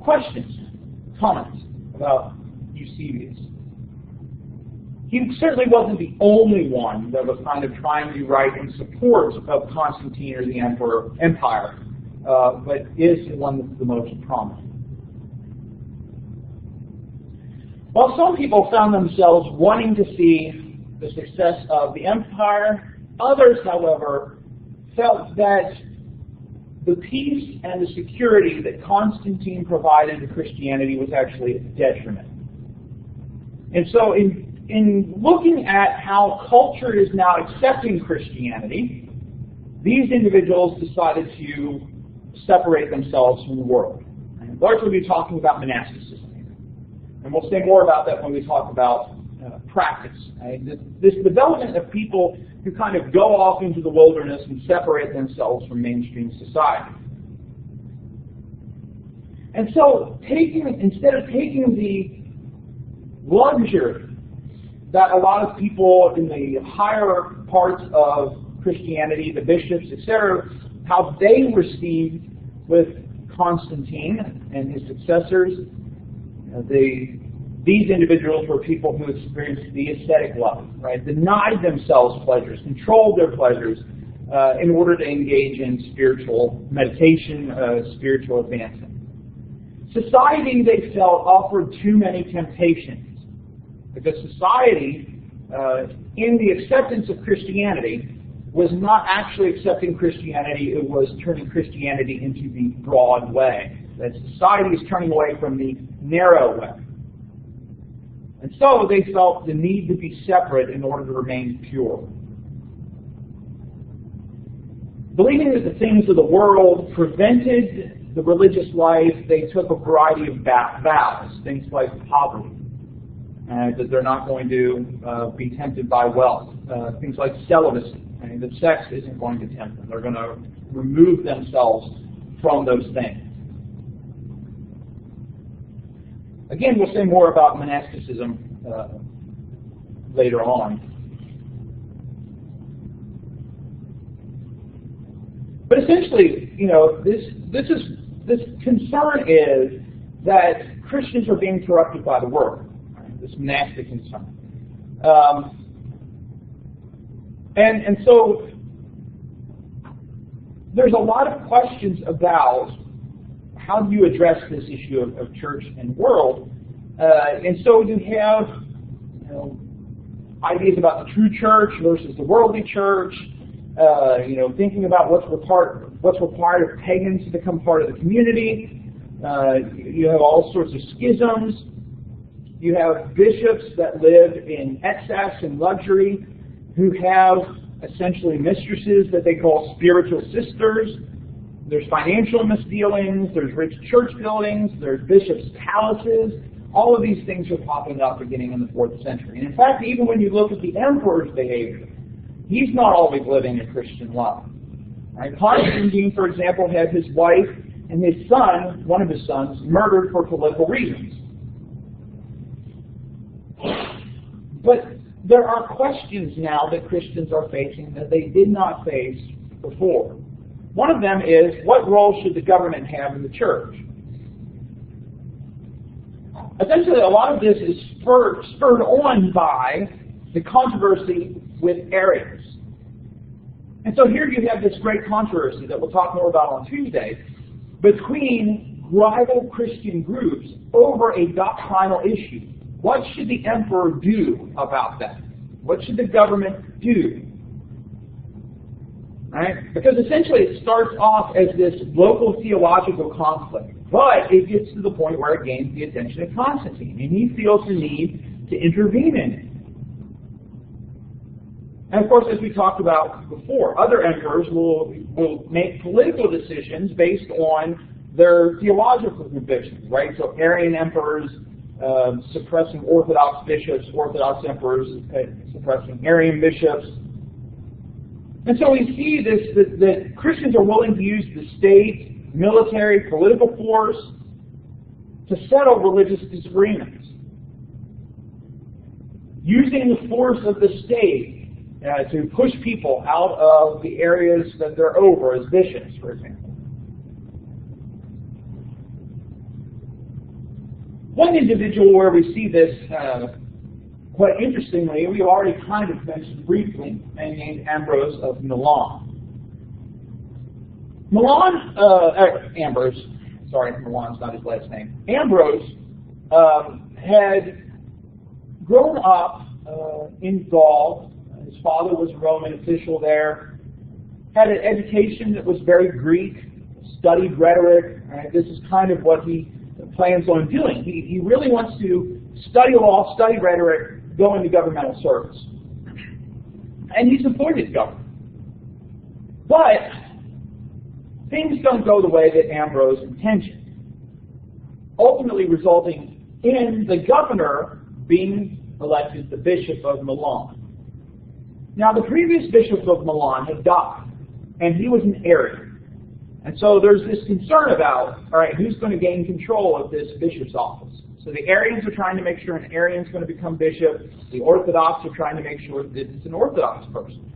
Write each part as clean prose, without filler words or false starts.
questions, comments about Eusebius. He certainly wasn't the only one that was kind of trying to write in support of Constantine or the empire, but is the one that's the most prominent. While some people found themselves wanting to see the success of the empire, others, however, felt that the peace and the security that Constantine provided to Christianity was actually a detriment. And so in looking at how culture is now accepting Christianity, these individuals decided to separate themselves from the world. And largely we'll be talking about monasticism. And we'll say more about that when we talk about practice. Right? This development of people who kind of go off into the wilderness and separate themselves from mainstream society. And so instead of taking the luxury that a lot of people in the higher parts of Christianity, the bishops, etc., how they received with Constantine and his successors, these individuals were people who experienced the ascetic life, right? Denied themselves pleasures, controlled their pleasures in order to engage in spiritual meditation, spiritual advancement. Society, they felt, offered too many temptations because society, in the acceptance of Christianity, was not actually accepting Christianity, it was turning Christianity into the broad way. That society is turning away from the narrow way. And so they felt the need to be separate in order to remain pure. Believing that the things of the world prevented the religious life, they took a variety of vows, things like poverty, that they're not going to be tempted by wealth, things like celibacy, that sex isn't going to tempt them. They're going to remove themselves from those things. Again, we'll say more about monasticism later on. But essentially, this concern is that Christians are being corrupted by the world. Right? This monastic concern, and so there's a lot of questions about how do you address this issue of church and world? And so you have ideas about the true church versus the worldly church. Thinking about what's required of pagans to become part of the community. You have all sorts of schisms. You have bishops that live in excess and luxury, who have essentially mistresses that they call spiritual sisters. There's financial misdealings, there's rich church buildings, there's bishops' palaces. All of these things are popping up beginning in the 4th century. And in fact, even when you look at the emperor's behavior, he's not always living a Christian life. Right? Constantine, for example, had his wife and his son, one of his sons, murdered for political reasons. But there are questions now that Christians are facing that they did not face before. One of them is, what role should the government have in the church? Essentially, a lot of this is spurred on by the controversy with Arians. And so here you have this great controversy that we'll talk more about on Tuesday between rival Christian groups over a doctrinal issue. What should the emperor do about that? What should the government do? Right? Because essentially it starts off as this local theological conflict, but it gets to the point where it gains the attention of Constantine, and he feels the need to intervene in it. And of course, as we talked about before, other emperors will make political decisions based on their theological convictions, right? So Arian emperors suppressing Orthodox bishops, Orthodox emperors suppressing Arian bishops. And so we see this, that Christians are willing to use the state, military, political force to settle religious disagreements. Using the force of the state to push people out of the areas that they're over as bishops, for example. One individual where we see this quite interestingly, we already kind of mentioned briefly, named Ambrose of Milan. Ambrose, sorry, Milan's not his last name. Ambrose had grown up in Gaul. His father was a Roman official there. Had an education that was very Greek, studied rhetoric. Right? This is kind of what he plans on doing. He really wants to study law, study rhetoric, go into governmental service. And he's appointed governor. But things don't go the way that Ambrose intended, ultimately resulting in the governor being elected the Bishop of Milan. Now, the previous Bishop of Milan had died, and he was an Arian. And so there's this concern about, all right, who's going to gain control of this bishop's office? So the Arians are trying to make sure an Arian's going to become bishop. The Orthodox are trying to make sure that it's an Orthodox person.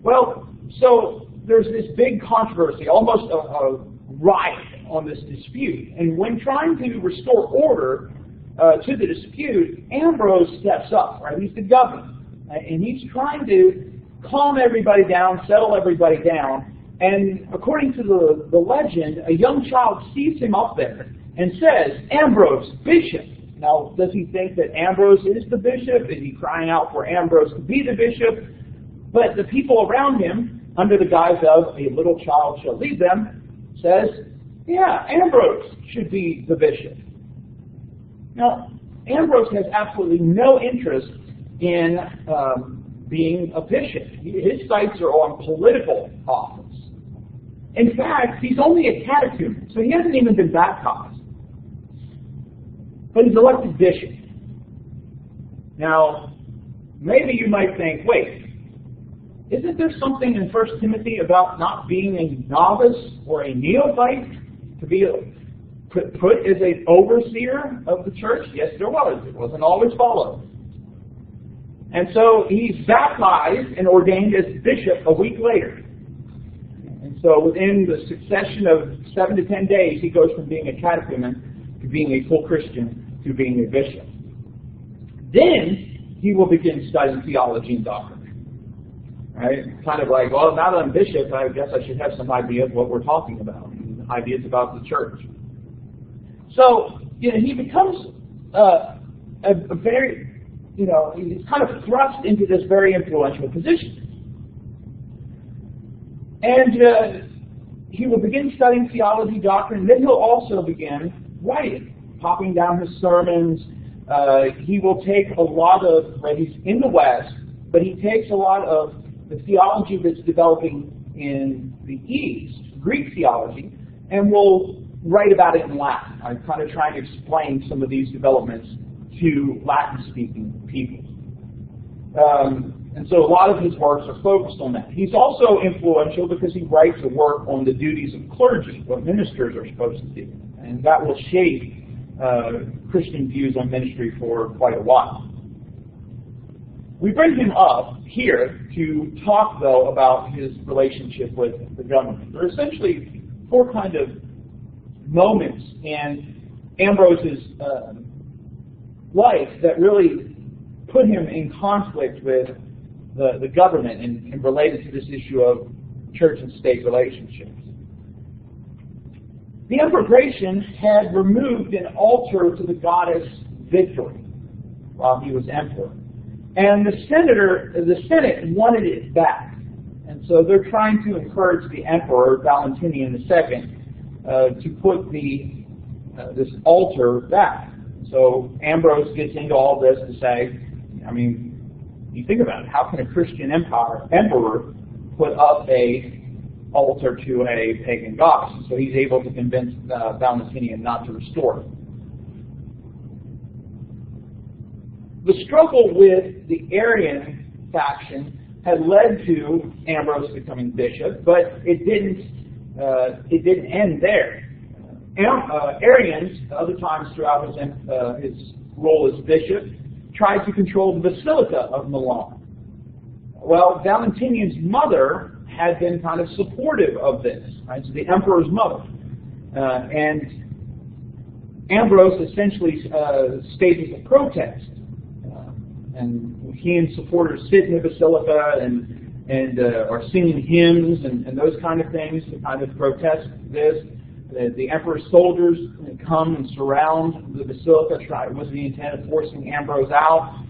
Well, so there's this big controversy, almost a riot on this dispute. And when trying to restore order to the dispute, Ambrose steps up, right? He's the governor. And he's trying to calm everybody down, settle everybody down. And according to the legend, a young child sees him up there and says, "Ambrose, bishop." Now, does he think that Ambrose is the bishop? Is he crying out for Ambrose to be the bishop? But the people around him, under the guise of "a little child shall lead them," says, yeah, Ambrose should be the bishop. Now, Ambrose has absolutely no interest in being a bishop. His sights are on political office. In fact, he's only a catechumen, so he hasn't even been baptized. But he's elected bishop. Now, maybe you might think, wait, isn't there something in 1 Timothy about not being a novice or a neophyte to be put as an overseer of the church? Yes, there was. It wasn't always followed. And so he's baptized and ordained as bishop a week later. And so within the succession of 7 to 10 days, he goes from being a catechumen to being a full Christian to being a bishop. Then he will begin studying theology and doctrine. Right? Kind of like, well, now that I'm bishop, I guess I should have some idea of what we're talking about, ideas about the church. So, he becomes a very, he's kind of thrust into this very influential position. And he will begin studying theology, doctrine, and then he'll also begin writing, popping down his sermons. He will take a lot of, right, he's in the West, but he takes a lot of the theology that's developing in the East, Greek theology, and will write about it in Latin. I'm kind of trying to explain some of these developments to Latin-speaking people. And so a lot of his works are focused on that. He's also influential because he writes a work on the duties of clergy, what ministers are supposed to do. And that will shape Christian views on ministry for quite a while. We bring him up here to talk, though, about his relationship with the government. There are essentially 4 kind of moments in Ambrose's life that really put him in conflict with the government and related to this issue of church and state relationships. The Emperor Gratian had removed an altar to the goddess Victory while he was emperor. And the Senate wanted it back. And so they're trying to encourage the emperor, Valentinian II, to put this altar back. So Ambrose gets into all this to say, you think about it, how can a Christian emperor put up a altar to a pagan goddess? So he's able to convince Valentinian not to restore it. The struggle with the Arian faction had led to Ambrose becoming bishop, but it didn't end there. Arians, other times throughout his role as bishop, tried to control the Basilica of Milan. Well, Valentinian's mother had been kind of supportive of this, right? So the emperor's mother. And Ambrose essentially stages a protest, and he and supporters sit in the basilica and are singing hymns and those kind of things to kind of protest this. The emperor's soldiers come and surround the basilica, with the intent of forcing Ambrose out.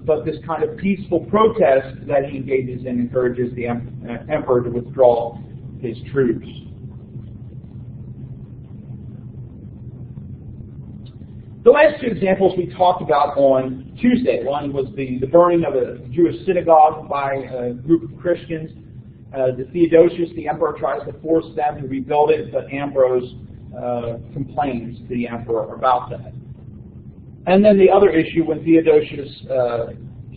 But this kind of peaceful protest that he engages in encourages the emperor to withdraw his troops. The last two examples we talked about on Tuesday. One was the burning of a Jewish synagogue by a group of Christians. The Theodosius, the emperor, tries to force them to rebuild it, but Ambrose complains to the emperor about that. And then the other issue, when Theodosius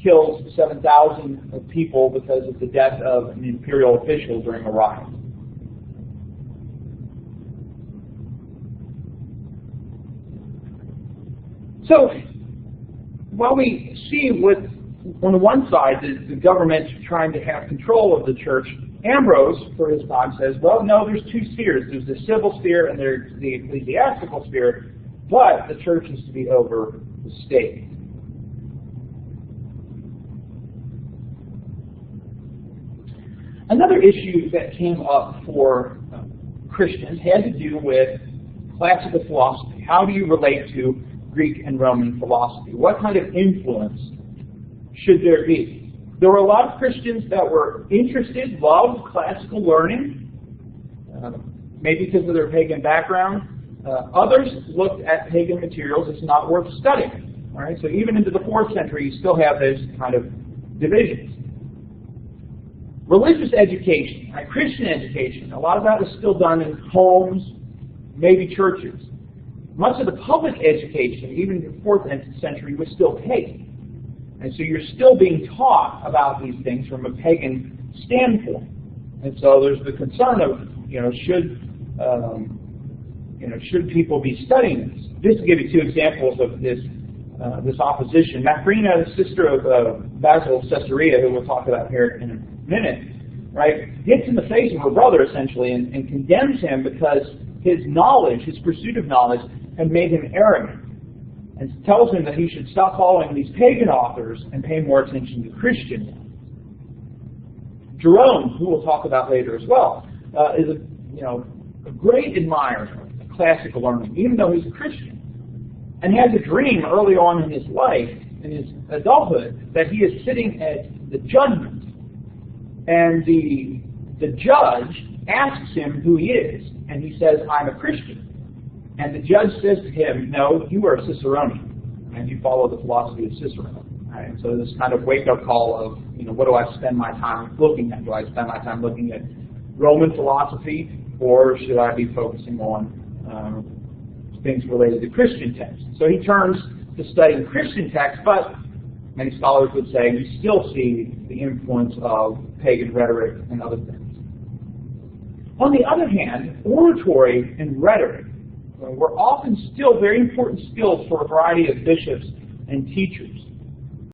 kills 7,000 people because of the death of an imperial official during a riot. So, while we see on the one side the government trying to have control of the church, Ambrose, for his time, says, well, no, there's two spheres. There's the civil sphere and there's the ecclesiastical sphere, but the church is to be over the state. Another issue that came up for Christians had to do with classical philosophy. How do you relate to Greek and Roman philosophy? What kind of influence should there be? There were a lot of Christians that were interested, loved classical learning, maybe because of their pagan background. Others looked at pagan materials as not worth studying. All right? So even into the 4th century, you still have those kind of divisions. Religious education, right? Christian education, a lot of that was still done in homes, maybe churches. Much of the public education, even in the 4th century, was still pagan. And so you're still being taught about these things from a pagan standpoint. And so there's the concern of, should people be studying this? Just to give you two examples of this opposition. Macrina, the sister of Basil of Caesarea, who we'll talk about here in a minute, right, gets in the face of her brother essentially and condemns him because his knowledge, his pursuit of knowledge, had made him arrogant, and tells him that he should stop following these pagan authors and pay more attention to Christian ones. Jerome, who we'll talk about later as well, is a great admirer of classical learning, even though he's a Christian, and has a dream early on in his life, in his adulthood, that he is sitting at the judgment, and the judge asks him who he is, and he says, I'm a Christian. And the judge says to him, no, you are a Ciceronian, and you follow the philosophy of Cicero. Right? So this kind of wake-up call of, what do I spend my time looking at? Do I spend my time looking at Roman philosophy, or should I be focusing on things related to Christian texts? So he turns to studying Christian texts, but many scholars would say you still see the influence of pagan rhetoric and other things. On the other hand, oratory and rhetoric were often still very important skills for a variety of bishops and teachers.